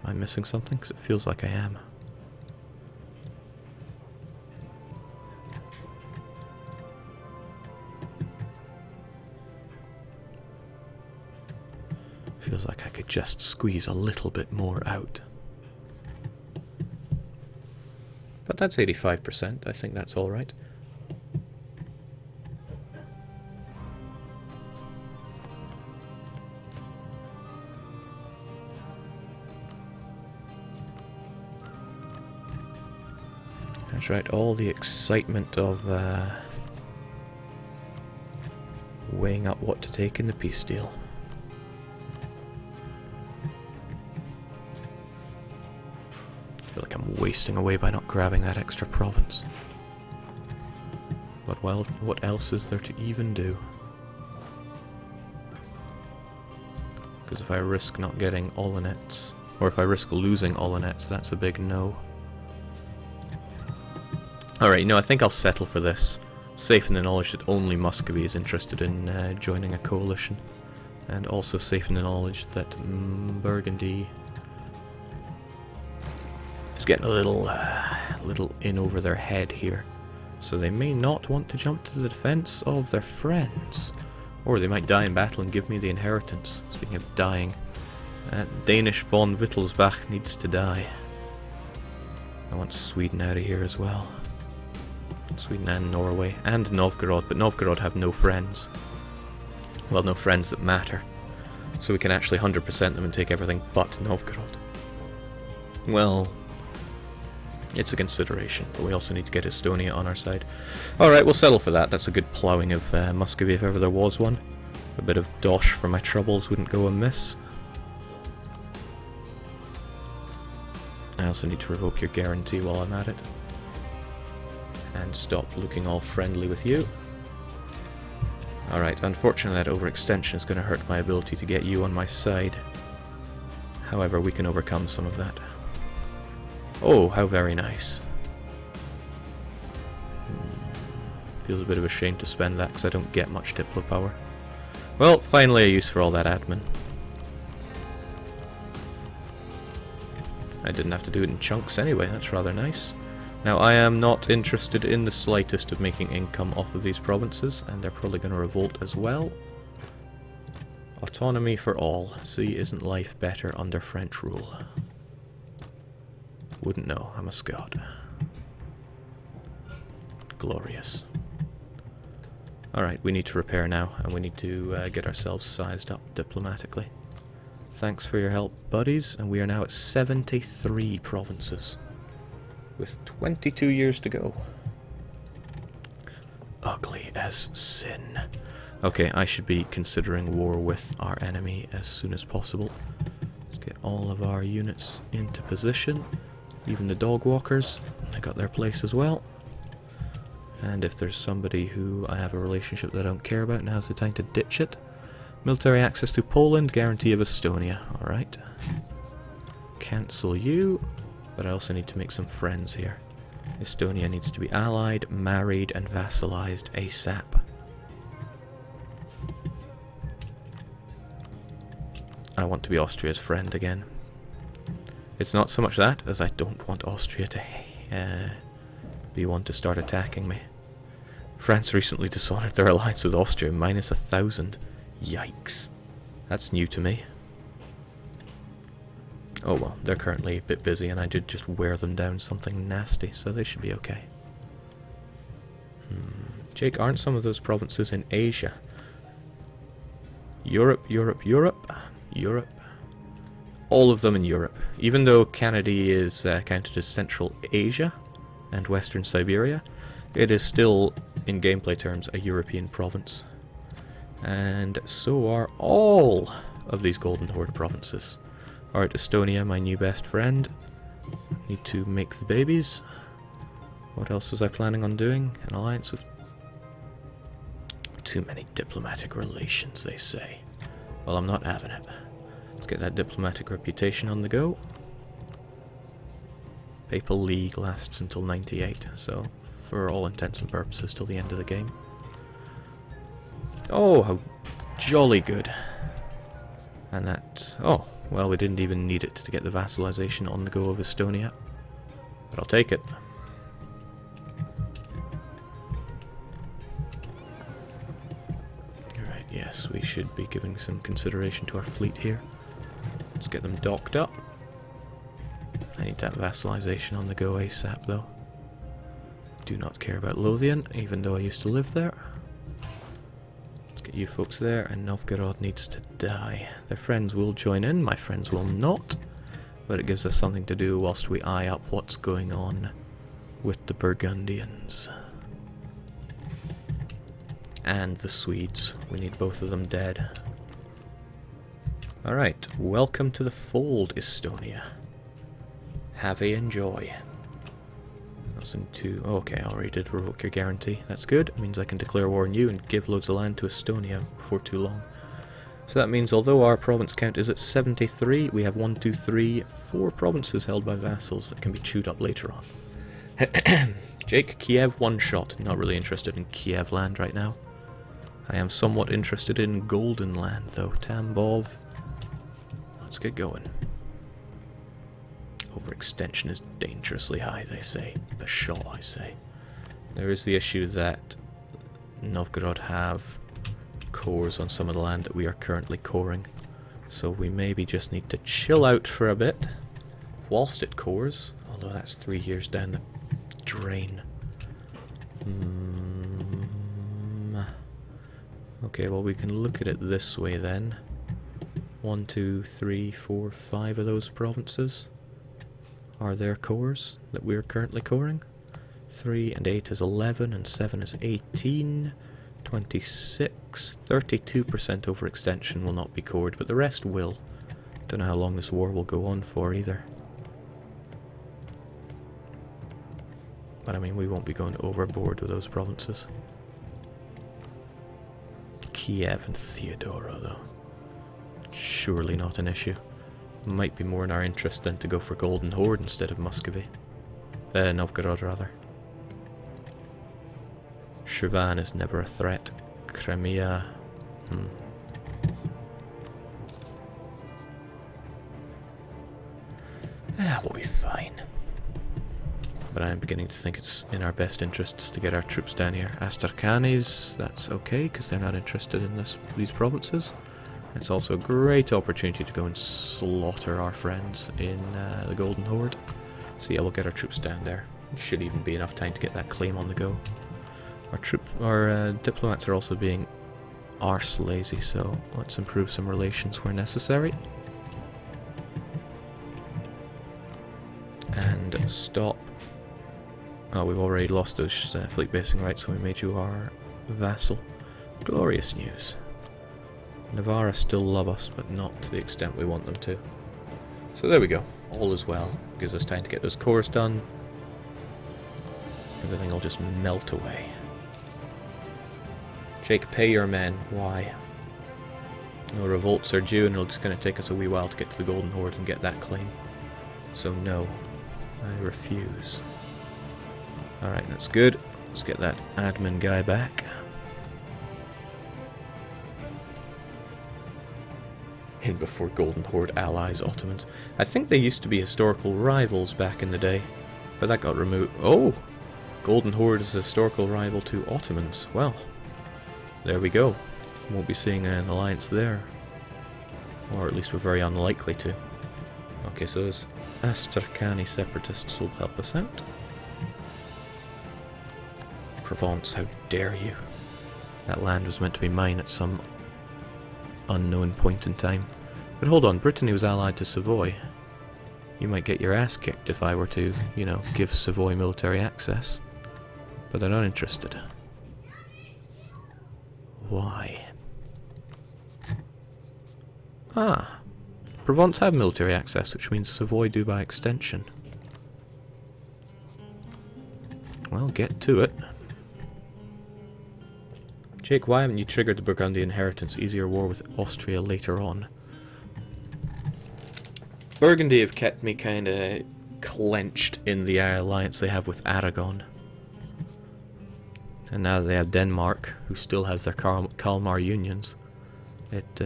I'm missing something? Because it feels like I am. Feels like I could just squeeze a little bit more out. But that's 85%. I think that's all right. That's right, all the excitement of weighing up what to take in the peace deal. I feel like I'm wasting away by not grabbing that extra province. But well, what else is there to even do? Because if I risk not getting Olonets, or if I risk losing Olonets, that's a big no. Alright, no, I think I'll settle for this. Safe in the knowledge that only Muscovy is interested in joining a coalition. And also safe in the knowledge that Burgundy is getting a little in over their head here. So they may not want to jump to the defense of their friends. Or they might die in battle and give me the inheritance. Speaking of dying, Danish von Wittelsbach needs to die. I want Sweden out of here as well. Sweden and Norway, and Novgorod, but Novgorod have no friends. Well, no friends that matter. So we can actually 100% them and take everything but Novgorod. Well, it's a consideration, but we also need to get Estonia on our side. Alright, we'll settle for that. That's a good ploughing of Muscovy if ever there was one. A bit of dosh for my troubles wouldn't go amiss. I also need to revoke your guarantee while I'm at it. And stop looking all friendly with you. Alright, unfortunately that overextension is going to hurt my ability to get you on my side. However, we can overcome some of that. Oh, how very nice. Feels a bit of a shame to spend that because I don't get much Diplo power. Well, finally a use for all that admin. I didn't have to do it in chunks anyway, that's rather nice. Now, I am not interested in the slightest of making income off of these provinces, and they're probably going to revolt as well. Autonomy for all. See, isn't life better under French rule? Wouldn't know, I'm a Scot. Glorious. Alright, we need to repair now, and we need to get ourselves sized up diplomatically. Thanks for your help, buddies, and we are now at 73 provinces. With 22 years to go. Ugly as sin. Okay, I should be considering war with our enemy as soon as possible. Let's get all of our units into position. Even the dog walkers, they got their place as well. And if there's somebody who I have a relationship that I don't care about, now's the time to ditch it. Military access to Poland, guarantee of Estonia. Alright. Cancel you. But I also need to make some friends here. Estonia needs to be allied, married, and vassalized ASAP. I want to be Austria's friend again. It's not so much that, as I don't want Austria to be one to start attacking me. France recently dishonored their alliance with Austria, minus 1,000. Yikes. That's new to me. Oh well, they're currently a bit busy and I did just wear them down something nasty, so they should be okay. Jake, aren't some of those provinces in Asia? Europe, Europe, Europe, Europe. All of them in Europe. Even though Canada is counted as Central Asia and Western Siberia, it is still, in gameplay terms, a European province. And so are all of these Golden Horde provinces. Alright, Estonia, my new best friend. Need to make the babies. What else was I planning on doing? An alliance with... Too many diplomatic relations, they say. Well, I'm not having it. Let's get that diplomatic reputation on the go. Papal League lasts until 98, so for all intents and purposes till the end of the game. Oh, how jolly good. And that... oh, well, we didn't even need it to get the vassalization on the go of Estonia. But I'll take it. Alright, yes, we should be giving some consideration to our fleet here. Let's get them docked up. I need that vassalization on the go ASAP, though. Do not care about Lothian, even though I used to live there. Let's get you folks there, and Novgorod needs to die. Their friends will join in, my friends will not. But it gives us something to do whilst we eye up what's going on with the Burgundians. And the Swedes. We need both of them dead. Alright, welcome to the fold, Estonia. Have a enjoy. That's in 2. Oh, okay, I already did revoke your guarantee. That's good. It means I can declare war on you and give loads of land to Estonia before too long. So that means although our province count is at 73, we have 1, 2, 3, 4 provinces held by vassals that can be chewed up later on. Jake, Kiev one shot. Not really interested in Kiev land right now. I am somewhat interested in Golden Land though. Tambov. Let's get going. Overextension is dangerously high, they say. The shot, I say. There is the issue that Novgorod have cores on some of the land that we are currently coring. So we maybe just need to chill out for a bit whilst it cores. Although that's 3 years down the drain. Okay, well we can look at it this way then. 1, 2, 3, 4, 5 of those provinces are their cores that we're currently coring. 3 and 8 is 11, and 7 is 18, 26, 32% overextension will not be cored, but the rest will. Don't know how long this war will go on for either. But I mean, we won't be going overboard with those provinces. Kiev and Theodora, though. Surely not an issue. Might be more in our interest than to go for Golden Horde instead of Muscovy. Novgorod, rather. Shirvan is never a threat. Crimea... we'll be fine. But I am beginning to think it's in our best interests to get our troops down here. Astrachanes, that's okay, because they're not interested in these provinces. It's also a great opportunity to go and slaughter our friends in the Golden Horde. So yeah, we'll get our troops down there. Should even be enough time to get that claim on the go. Our diplomats are also being arse lazy, so let's improve some relations where necessary. And stop. Oh, we've already lost those fleet basing rights, so we made you our vassal. Glorious news. Navarra still love us, but not to the extent we want them to. So there we go. All is well. Gives us time to get those cores done. Everything will just melt away. Jake, pay your men. Why? No revolts are due, and it's going to take us a wee while to get to the Golden Horde and get that claim. So no. I refuse. Alright, that's good. Let's get that admin guy back. In before Golden Horde allies Ottomans. I think they used to be historical rivals back in the day, but that got removed. Oh! Golden Horde is a historical rival to Ottomans. Well, there we go. Won't be seeing an alliance there. Or at least we're very unlikely to. Okay, so those Astrakhani separatists will help us out. Provence, how dare you? That land was meant to be mine at some unknown point in time. But hold on, Brittany was allied to Savoy. You might get your ass kicked if I were to, you know, give Savoy military access. But they're not interested. Why? Ah. Provence have military access, which means Savoy do by extension. Well, get to it. Jake, why haven't you triggered the Burgundian inheritance? Easier war with Austria later on. Burgundy have kept me kinda clenched in the alliance they have with Aragon. And now that they have Denmark, who still has their Kalmar unions, it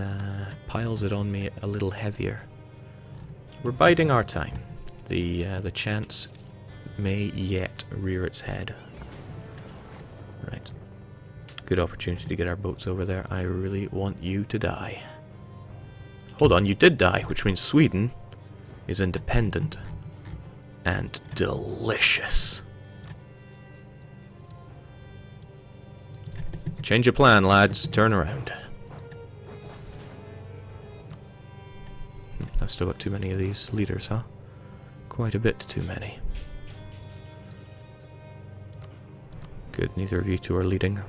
piles it on me a little heavier. We're biding our time. The chance may yet rear its head. Right. Good opportunity to get our boats over there. I really want you to die. Hold on, you did die, which means Sweden is independent and delicious. Change your plan, lads. Turn around. I've still got too many of these leaders, huh? Quite a bit too many. Good, neither of you two are leading.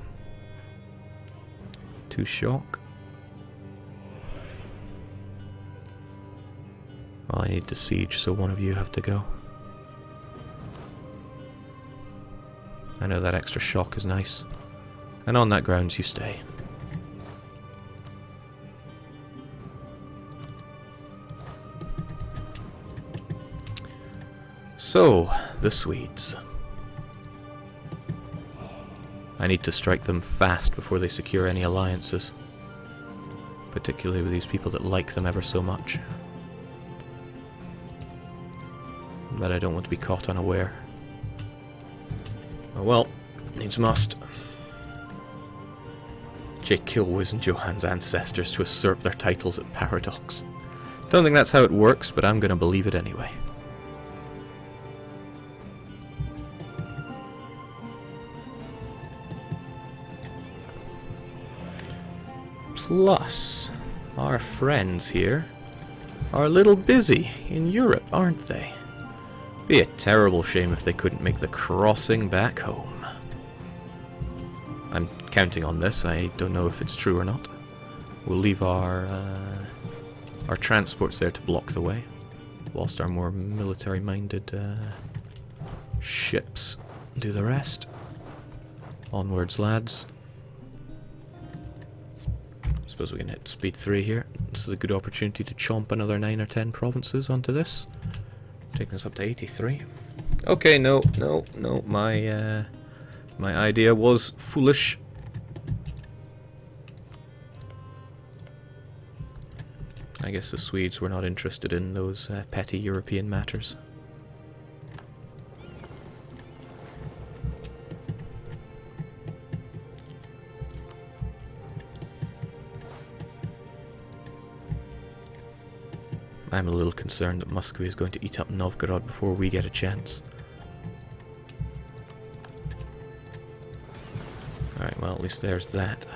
Two shock. Well, I need the siege, so one of you have to go. I know that extra shock is nice. And on that grounds you stay. So, the Swedes. I need to strike them fast before they secure any alliances. Particularly with these people that like them ever so much. But I don't want to be caught unaware. Oh well, needs must. Jake Kilwiz and Johan's ancestors to usurp their titles at Paradox. Don't think that's how it works, but I'm gonna believe it anyway. Plus, our friends here are a little busy in Europe, aren't they? Be a terrible shame if they couldn't make the crossing back home. I'm counting on this. I don't know if it's true or not. We'll leave our transports there to block the way, whilst our more military-minded ships do the rest. Onwards, lads. Suppose we can hit speed 3 here. This is a good opportunity to chomp another 9 or 10 provinces onto this. Taking us up to 83. Okay, no. My idea was foolish. I guess the Swedes were not interested in those petty European matters. I'm a little concerned that Muscovy is going to eat up Novgorod before we get a chance. Alright, well, at least there's that.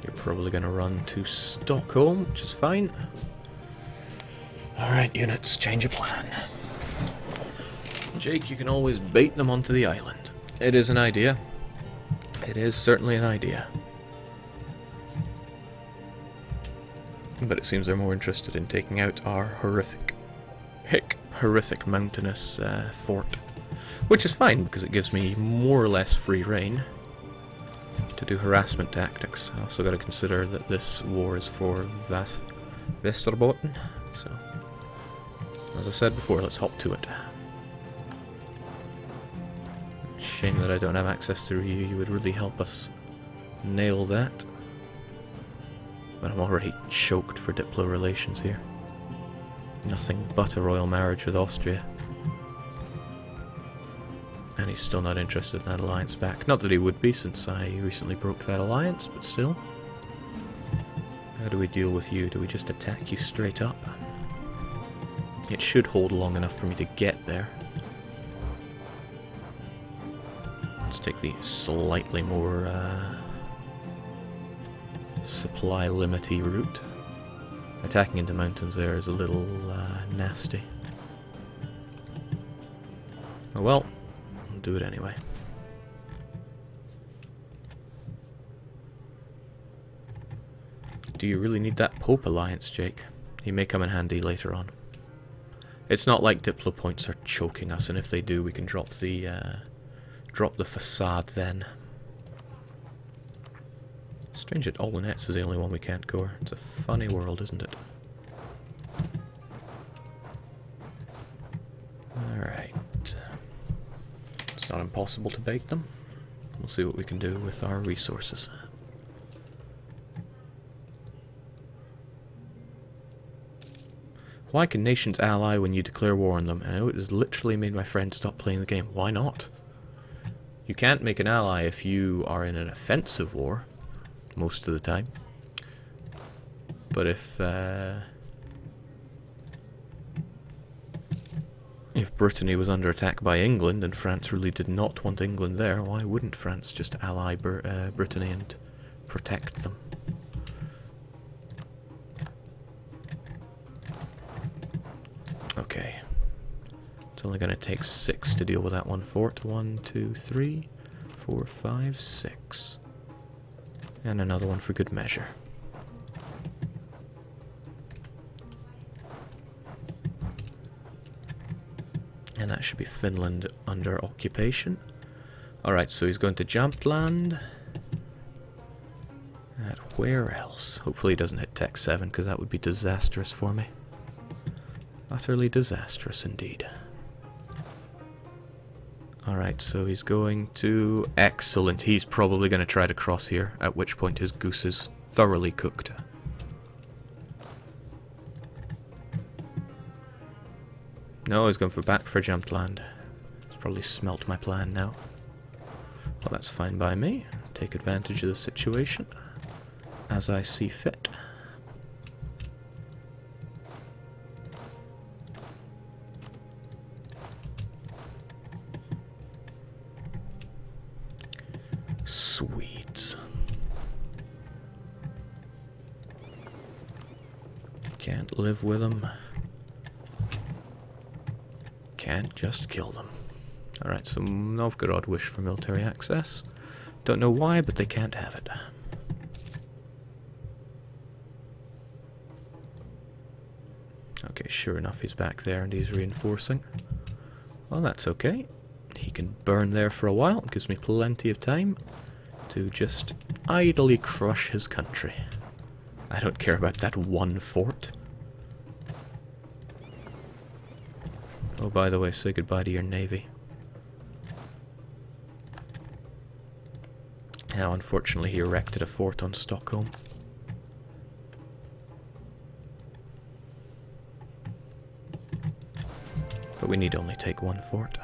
You're probably going to run to Stockholm, which is fine. Alright, units, change of plan. Jake, you can always bait them onto the island. It is an idea. It is certainly an idea. But it seems they're more interested in taking out our horrific mountainous fort. Which is fine, because it gives me more or less free reign to do harassment tactics. I also got to consider that this war is for Västerbotten, so as I said before, let's hop to it. Shame that I don't have access to you. You would really help us nail that. But I'm already choked for Diplo relations here. Nothing but a royal marriage with Austria. And he's still not interested in that alliance back. Not that he would be, since I recently broke that alliance, but still. How do we deal with you? Do we just attack you straight up? It should hold long enough for me to get there. Let's take the slightly more supply limity route. Attacking into mountains there is a little nasty. Oh well, I'll do it anyway. Do you really need that Pope alliance, Jake? He may come in handy later on. It's not like Diplo points are choking us, and if they do, we can drop the facade then. Strange that Olonets is the only one we can't core. It's a funny world, isn't it? Alright. It's not impossible to bait them. We'll see what we can do with our resources. Why can nations ally when you declare war on them? I know it has literally made my friend stop playing the game. Why not? You can't make an ally if you are in an offensive war, most of the time. But if Brittany was under attack by England and France really did not want England there, why wouldn't France just ally Brittany and protect them? Okay. It's only going to take 6 to deal with that one fort. 1, 2, 3, 4, 5, 6. And another one for good measure. And that should be Finland under occupation. Alright, so he's going to Jämtland. And where else? Hopefully he doesn't hit Tech 7, because that would be disastrous for me. Utterly disastrous indeed. Alright, so he's going to... Excellent. He's probably going to try to cross here, at which point his goose is thoroughly cooked. No, he's going back for Jämtland. He's probably smelt my plan now. Well, that's fine by me. Take advantage of the situation as I see fit. Swedes. Can't live with them. Can't just kill them. Alright, so Novgorod wish for military access. Don't know why, but they can't have it. Okay, sure enough, he's back there and he's reinforcing. Well, that's okay. He can burn there for a while. It gives me plenty of time to just idly crush his country. I don't care about that one fort. Oh, by the way, say goodbye to your navy. Now, unfortunately, he erected a fort on Stockholm. But we need only take one fort.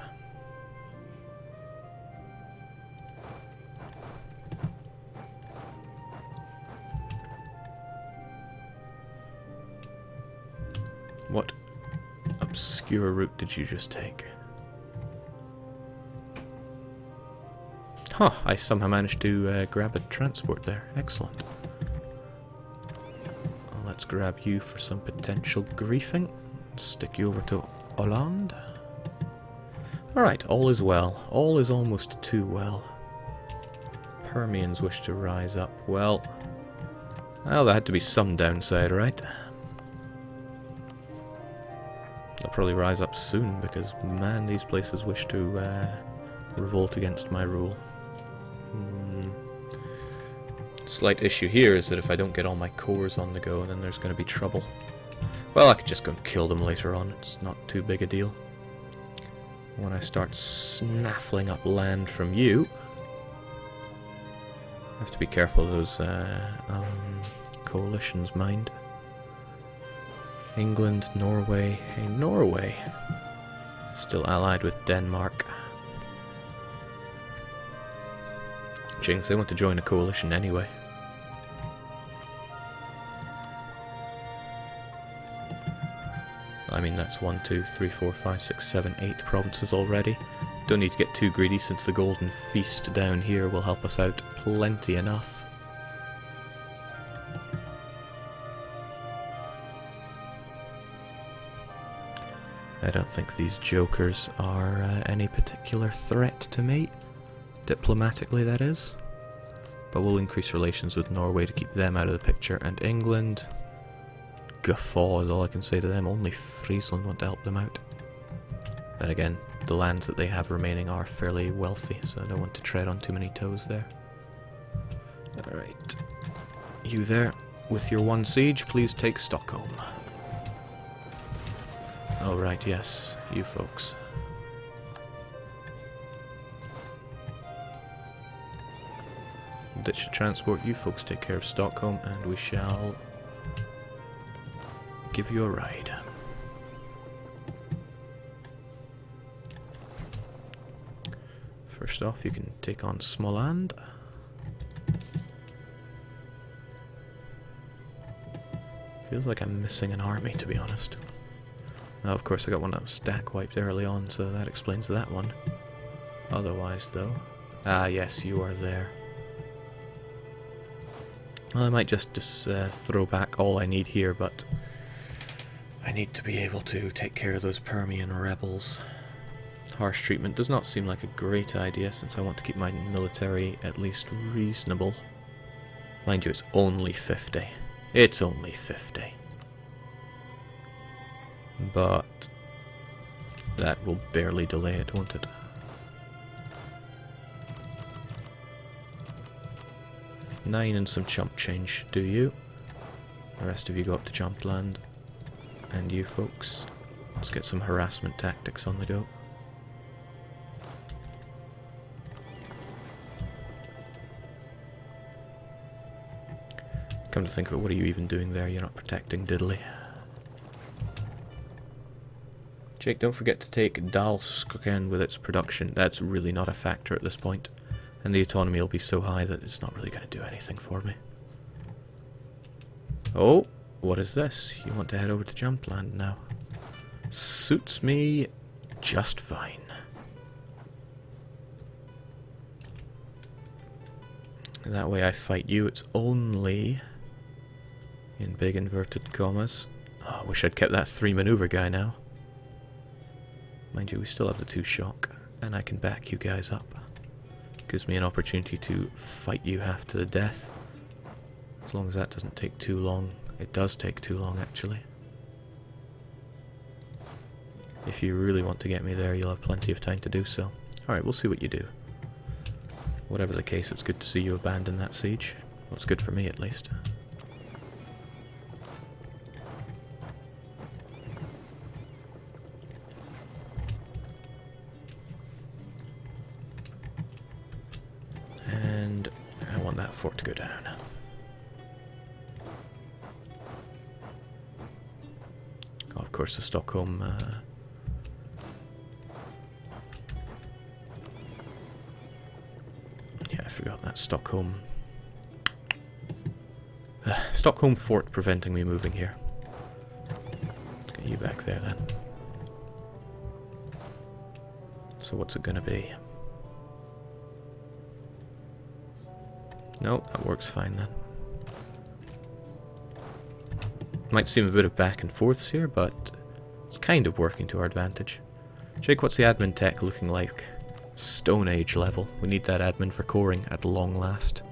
What obscure route did you just take? Huh, I somehow managed to grab a transport there. Excellent. Well, let's grab you for some potential griefing. Stick you over to Holland. Alright, all is well. All is almost too well. Permians wish to rise up. Well, there had to be some downside, right? They'll probably rise up soon, because, man, these places wish to revolt against my rule. Slight issue here is that if I don't get all my cores on the go, then there's going to be trouble. Well, I could just go and kill them later on. It's not too big a deal. When I start snaffling up land from you, I have to be careful of those coalitions, mind. England, Norway. Hey, Norway. Still allied with Denmark. Jinx, they want to join a coalition anyway. I mean, that's 1, 2, 3, 4, 5, 6, 7, 8 provinces already. Don't need to get too greedy, since the Golden Feast down here will help us out plenty enough. I don't think these jokers are any particular threat to me. Diplomatically, that is. But we'll increase relations with Norway to keep them out of the picture. And England... guffaw is all I can say to them. Only Friesland want to help them out. Then again, the lands that they have remaining are fairly wealthy, so I don't want to tread on too many toes there. Alright. You there, with your 1 siege, please take Stockholm. Oh right, yes, you folks. Ditch the transport, you folks take care of Stockholm, and we shall give you a ride. First off, you can take on Smoland. Feels like I'm missing an army, to be honest. Now, of course, I got one that was stack wiped early on, so that explains that one. Otherwise, though... Ah, yes, you are there. Well, I might just throw back all I need here, but... I need to be able to take care of those Permian rebels. Harsh treatment does not seem like a great idea, since I want to keep my military at least reasonable. Mind you, it's only 50. It's only 50. But... that will barely delay it, won't it? Nine and some chump change, do you? The rest of you go up to jump land. And you folks, let's get some harassment tactics on the go. Come to think of it, what are you even doing there? You're not protecting diddly. Jake, don't forget to take Dalskogen with its production. That's really not a factor at this point. And the autonomy will be so high that it's not really going to do anything for me. Oh, what is this? You want to head over to Jumpland now. Suits me just fine. That way I fight you, it's only... in big inverted commas. Oh, I wish I'd kept that 3 maneuver guy now. Mind you, we still have the 2 shock, and I can back you guys up. Gives me an opportunity to fight you half to the death. As long as that doesn't take too long. It does take too long, actually. If you really want to get me there, you'll have plenty of time to do so. Alright, we'll see what you do. Whatever the case, it's good to see you abandon that siege. Well, it's good for me, at least. And I want that fort to go down. Oh, of course, the Stockholm... yeah, I forgot that Stockholm... Stockholm fort preventing me moving here. Let's get you back there, then. So what's it gonna be? No, that works fine then. Might seem a bit of back and forths here, but it's kind of working to our advantage. Jake, what's the admin tech looking like? Stone Age level. We need that admin for coring at long last.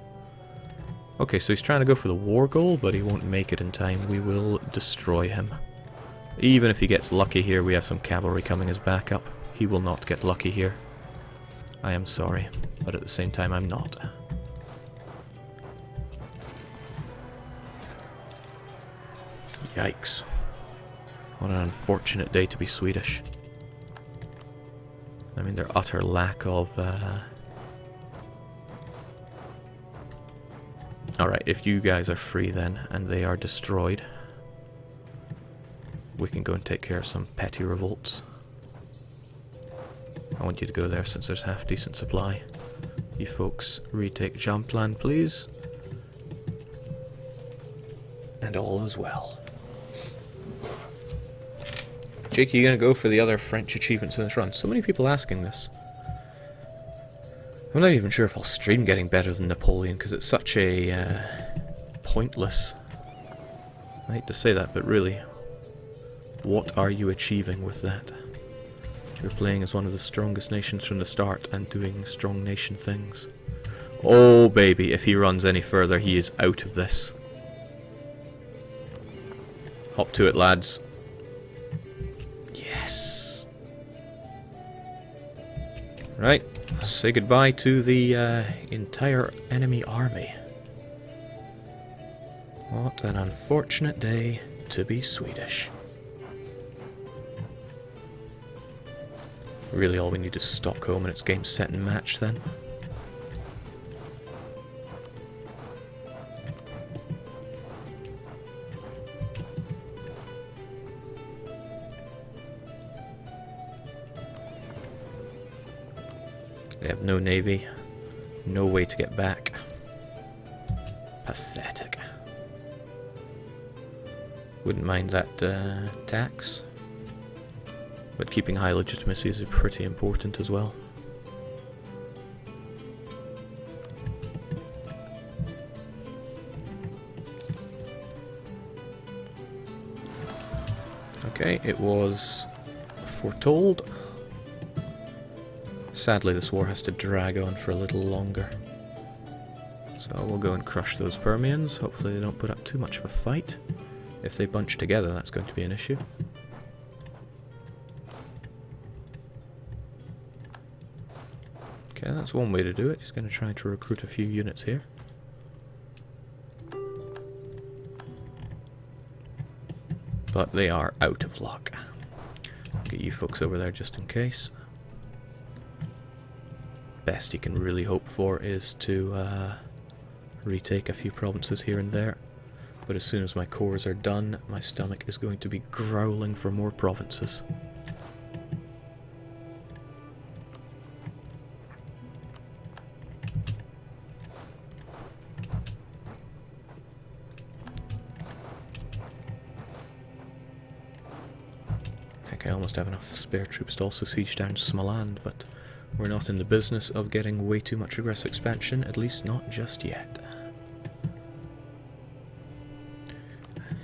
Okay, so he's trying to go for the war goal, but he won't make it in time. We will destroy him. Even if he gets lucky here, we have some cavalry coming as backup. He will not get lucky here. I am sorry, but at the same time I'm not. Yikes. What an unfortunate day to be Swedish. I mean, their utter lack of... Alright, if you guys are free then, and they are destroyed, we can go and take care of some petty revolts. I want you to go there since there's half decent supply. You folks retake Jumpland, please. And all is well. Jake, are you going to go for the other French achievements in this run? So many people asking this. I'm not even sure if I'll stream getting better than Napoleon, because it's such a pointless... I hate to say that, but really, what are you achieving with that? You're playing as one of the strongest nations from the start and doing strong nation things. Oh baby, if he runs any further, he is out of this. Hop to it, lads. Yes. Right, say goodbye to the entire enemy army. What an unfortunate day to be Swedish. Really all we need is Stockholm and it's game, set and match then. They have no navy, no way to get back. Pathetic. Wouldn't mind that tax, but keeping high legitimacy is pretty important as well. Okay, it was foretold. Sadly, this war has to drag on for a little longer. So we'll go and crush those Permians. Hopefully they don't put up too much of a fight. If they bunch together, that's going to be an issue. Okay, that's one way to do it. Just going to try to recruit a few units here. But they are out of luck. Get you folks over there just in case. Best you can really hope for is to retake a few provinces here and there. But as soon as my cores are done, my stomach is going to be growling for more provinces. Heck, I almost have enough spare troops to also siege down Smolensk, but we're not in the business of getting way too much aggressive expansion, at least not just yet.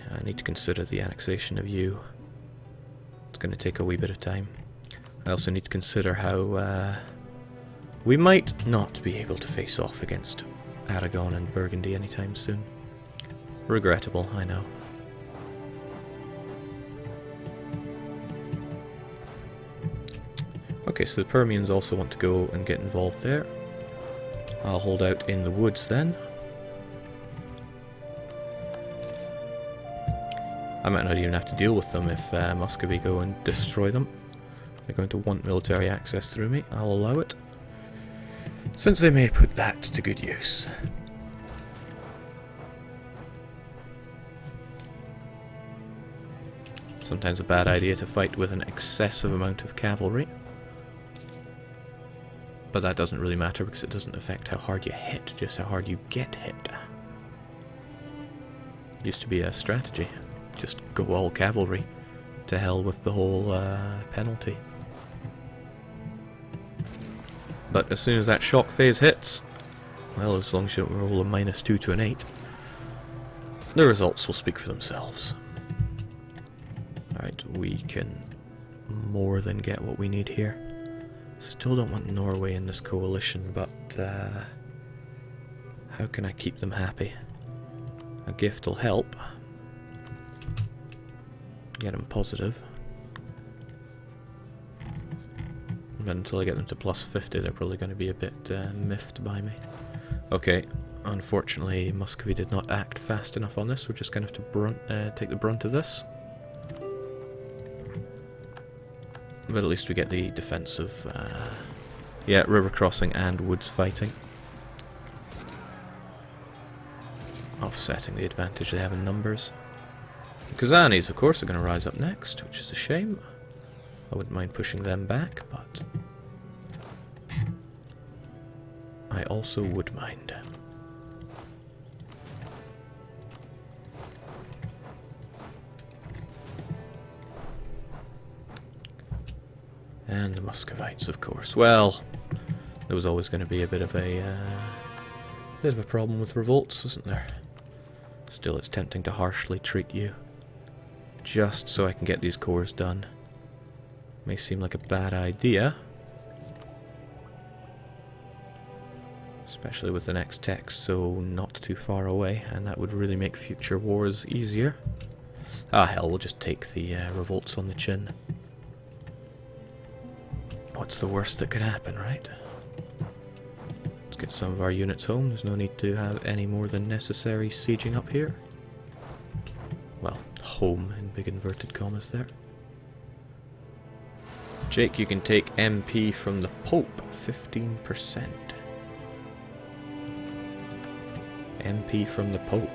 I need to consider the annexation of you. It's going to take a wee bit of time. I also need to consider how we might not be able to face off against Aragon and Burgundy anytime soon. Regrettable, I know. Okay, so the Permians also want to go and get involved there. I'll hold out in the woods then. I might not even have to deal with them if Muscovy go and destroy them. They're going to want military access through me. I'll allow it, since they may put that to good use. Sometimes a bad idea to fight with an excessive amount of cavalry. But that doesn't really matter because it doesn't affect how hard you hit, just how hard you get hit. Used to be a strategy. Just go all cavalry. To hell with the whole penalty. But as soon as that shock phase hits, well, as long as you don't roll a -2 to an 8, the results will speak for themselves. Alright, we can more than get what we need here. Still don't want Norway in this coalition, but how can I keep them happy? A gift will help. Get them positive. But until I get them to +50, they're probably going to be a bit miffed by me. Okay, unfortunately Muscovy did not act fast enough on this. We're just going to have to take the brunt of this. But at least we get the defensive, yeah, river crossing and woods fighting. Offsetting the advantage they have in numbers. The Kazanis, of course, are going to rise up next, which is a shame. I wouldn't mind pushing them back, but I also would mind. And the Muscovites, of course. Well, there was always going to be a bit of a problem with revolts, wasn't there? Still, it's tempting to harshly treat you, just so I can get these cores done. May seem like a bad idea, especially with the next text so not too far away, and that would really make future wars easier. Ah hell, we'll just take the revolts on the chin. What's the worst that could happen, right? Let's get some of our units home. There's no need to have any more than necessary sieging up here. Well, home in big inverted commas there. Jake, you can take MP from the Pope, 15%. MP from the Pope.